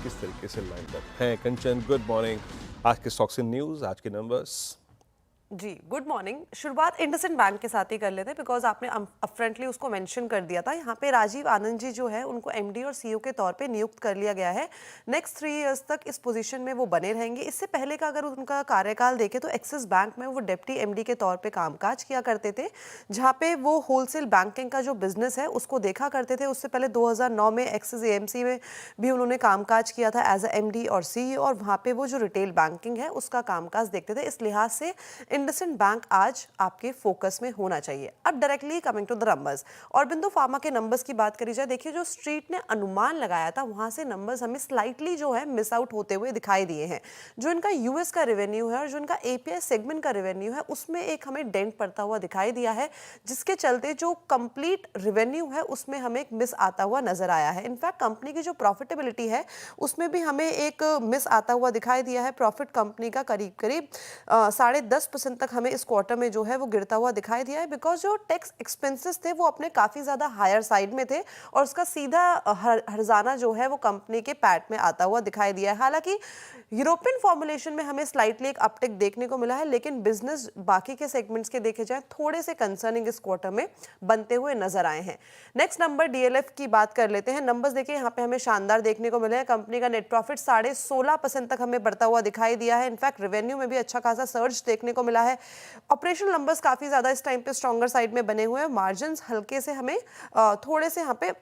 किस तरीके से लाइन अप हैं। कंचन, गुड मॉर्निंग। आज के स्टॉक्स इन न्यूज़, आज के नंबर्स। जी गुड मॉर्निंग। शुरुआत इंडसइंड बैंक के साथ ही कर लेते हैं बिकॉज आपने अपफ्रंटली उसको मेंशन कर दिया था। यहाँ पे राजीव आनंद जी जो है उनको एमडी और सीईओ के तौर पे नियुक्त कर लिया गया है। नेक्स्ट 3 इयर्स तक इस पोजीशन में वो बने रहेंगे। इससे पहले का अगर उनका कार्यकाल देखें तो एक्सिस बैंक में वो डिप्टी एमडी के तौर पे कामकाज किया करते थे, जहाँ पे वो होलसेल बैंकिंग का जो बिजनेस है उसको देखा करते थे। उससे पहले 2009 में एक्सिस एएमसी में भी उन्होंने कामकाज किया था एज ए एमडी और सीईओ, और वहाँ पे वो जो रिटेल बैंकिंग है उसका कामकाज देखते थे। इस लिहाज से इंडसइंड बैंक आज आपके फोकस में होना चाहिए। अब directly coming to the numbers, Aurobindo pharma के नंबर्स की बात करी जाए, देखिए जो स्ट्रीट ने अनुमान लगाया था वहां से नंबर्स हमें स्लाइटली जो है मिस आउट होते हुए दिखाई दिए हैं। जो इनका यूएस का रेवेन्यू है और जो इनका एपीआई सेगमेंट का रेवेन्यू है उसमें एक हमें डेंट पड़ता हुआ दिखाई दिया है, जिसके चलते जो कंप्लीट रेवेन्यू है उसमें हमें एक मिस आता हुआ नजर आया है। इनफैक्ट कंपनी की जो प्रॉफिटेबिलिटी है उसमें भी हमें एक मिस आता हुआ दिखाई दिया है। प्रॉफिट कंपनी का करीब करीब 10.5% तक हमें इस क्वार्टर में जो है वो गिरता हुआ दिखाई दिया है, बिकॉज जो टैक्स एक्सपेंसेस थे वो अपने काफी ज्यादा हायर साइड में थे और उसका सीधा हर्जाना जो है वो कंपनी के पैट में आता हुआ दिखाई दिया है। हालांकि यूरोपियन फॉर्मुलेशन में हमें स्लाइटली एक अपटिक देखने को मिला है, लेकिन बिजनेस बाकी के सेगमेंट्स के देखे जाए थोड़े से कंसर्निंग इस क्वार्टर में बनते हुए नजर आए हैं। नेक्स्ट नंबर डीएलएफ की बात कर लेते हैं। नंबर्स देखिए यहाँ पे हमें शानदार देखने को मिले हैं। कंपनी का नेट प्रॉफिट 16.5% तक हमें बढ़ता हुआ दिखाई दिया है। इनफैक्ट रेवेन्यू में भी अच्छा खासा सर्ज देखने को मिला है। ऑपरेशनल नंबर्स काफी ज्यादा इस टाइम पे स्ट्रॉन्गर साइड में बने हुए हैं। मार्जिन्स हल्के से हमें थोड़े से यहाँ पे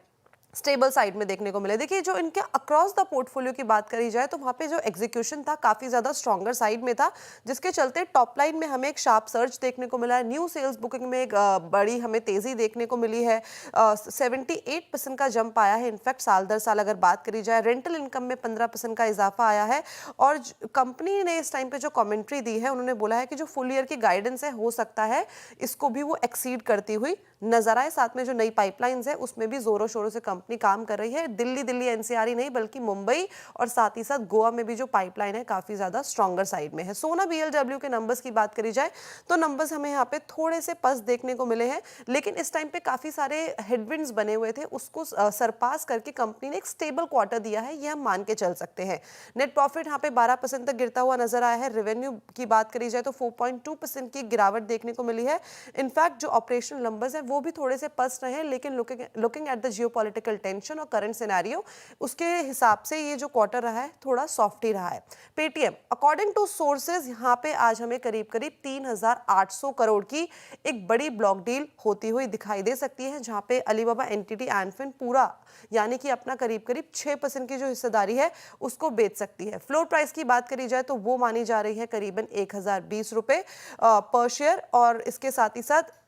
स्टेबल साइड में देखने को मिले। देखिए जो इनके अक्रॉस द पोर्टफोलियो की बात करी जाए तो वहाँ पे जो एग्जीक्यूशन था काफ़ी ज़्यादा स्ट्रॉन्गर साइड में था, जिसके चलते टॉप लाइन में हमें एक शार्प सर्च देखने को मिला है। न्यू सेल्स बुकिंग में एक बड़ी हमें तेज़ी देखने को मिली है। 78% का जंप आया है। इनफैक्ट साल दर साल अगर बात करी जाए रेंटल इनकम में 15% का इजाफा आया है। और कंपनी ने इस टाइम पे जो कमेंट्री दी है उन्होंने बोला है कि जो फुल ईयर की गाइडेंस है हो सकता है इसको भी वो एक्सीड करती हुई नजर आए। साथ में जो नई पाइपलाइंस है उसमें भी जोरों शोरों से कंपनी काम कर रही है। दिल्ली एनसीआर ही नहीं बल्कि मुंबई और साथ ही साथ गोवा में भी जो पाइपलाइन है काफी ज्यादा स्ट्रॉन्गर साइड में है। सोना बीएलडब्ल्यू के नंबर्स की बात करी जाए तो नंबर्स हमें यहाँ पे थोड़े से पस देखने को मिले हैं, लेकिन इस टाइम पे काफी सारे हेडविंड्स बने हुए थे, उसको सरपास करके कंपनी ने एक स्टेबल क्वार्टर दिया है, ये हम मान के चल सकते हैं। नेट प्रॉफिट यहाँ पे 12% तक गिरता हुआ नजर आया है। रेवेन्यू की बात करी जाए तो 4.2% की गिरावट देखने को मिली है। इनफैक्ट जो ऑपरेशनल नंबर्स है वो भी थोड़े से पस्त रहे, लेकिन looking at the geopolitical tension और करंट सिनेरियो उसके हिसाब से ये जो क्वार्टर रहा है थोड़ा सॉफ्ट ही रहा है। पेटीएम अकॉर्डिंग टू सोर्सेज यहाँ पे आज हमें करीब करीब 3,800 करोड़ की एक बड़ी ब्लॉक डील होती हुई दिखाई दे सकती है, जहाँ पे अलीबाबा एंटिटी एनफिन पूरा यानी कि अपना करीब करीब 6% की जो हिस्सेदारी है उसको बेच सकती है। फ्लोर प्राइस की बात करी जाए तो वो मानी जा रही है करीबन 1,020 रुपए पर शेयर। और इसके साथ ही साथ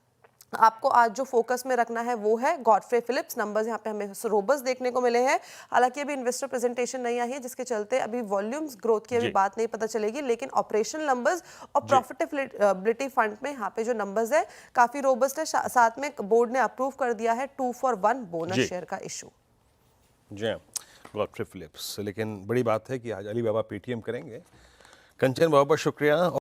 आपको आज जो फोकस में रखना है वो है गॉडफ्रे फिलिप्स। नंबर्स यहाँ पे हमें रोबस्ट देखने को मिले हैं। हालांकि अभी इन्वेस्टर प्रेजेंटेशन नहीं आई है, जिसके चलते अभी वॉल्यूम्स ग्रोथ की अभी बात नहीं पता चलेगी, लेकिन ऑपरेशनल नंबर्स और प्रॉफिटेबिलिटी फंड में यहाँ पे जो नंबर्स है काफी रोबस्ट है। साथ में बोर्ड ने अप्रूव कर दिया है 2 for 1 बोनस शेयर का इशू। जी गॉडफ्रे फिलिप्स, लेकिन बड़ी बात है कि आज अलीबाबा पेटीएम करेंगे। कंचन, बहुत बहुत शुक्रिया।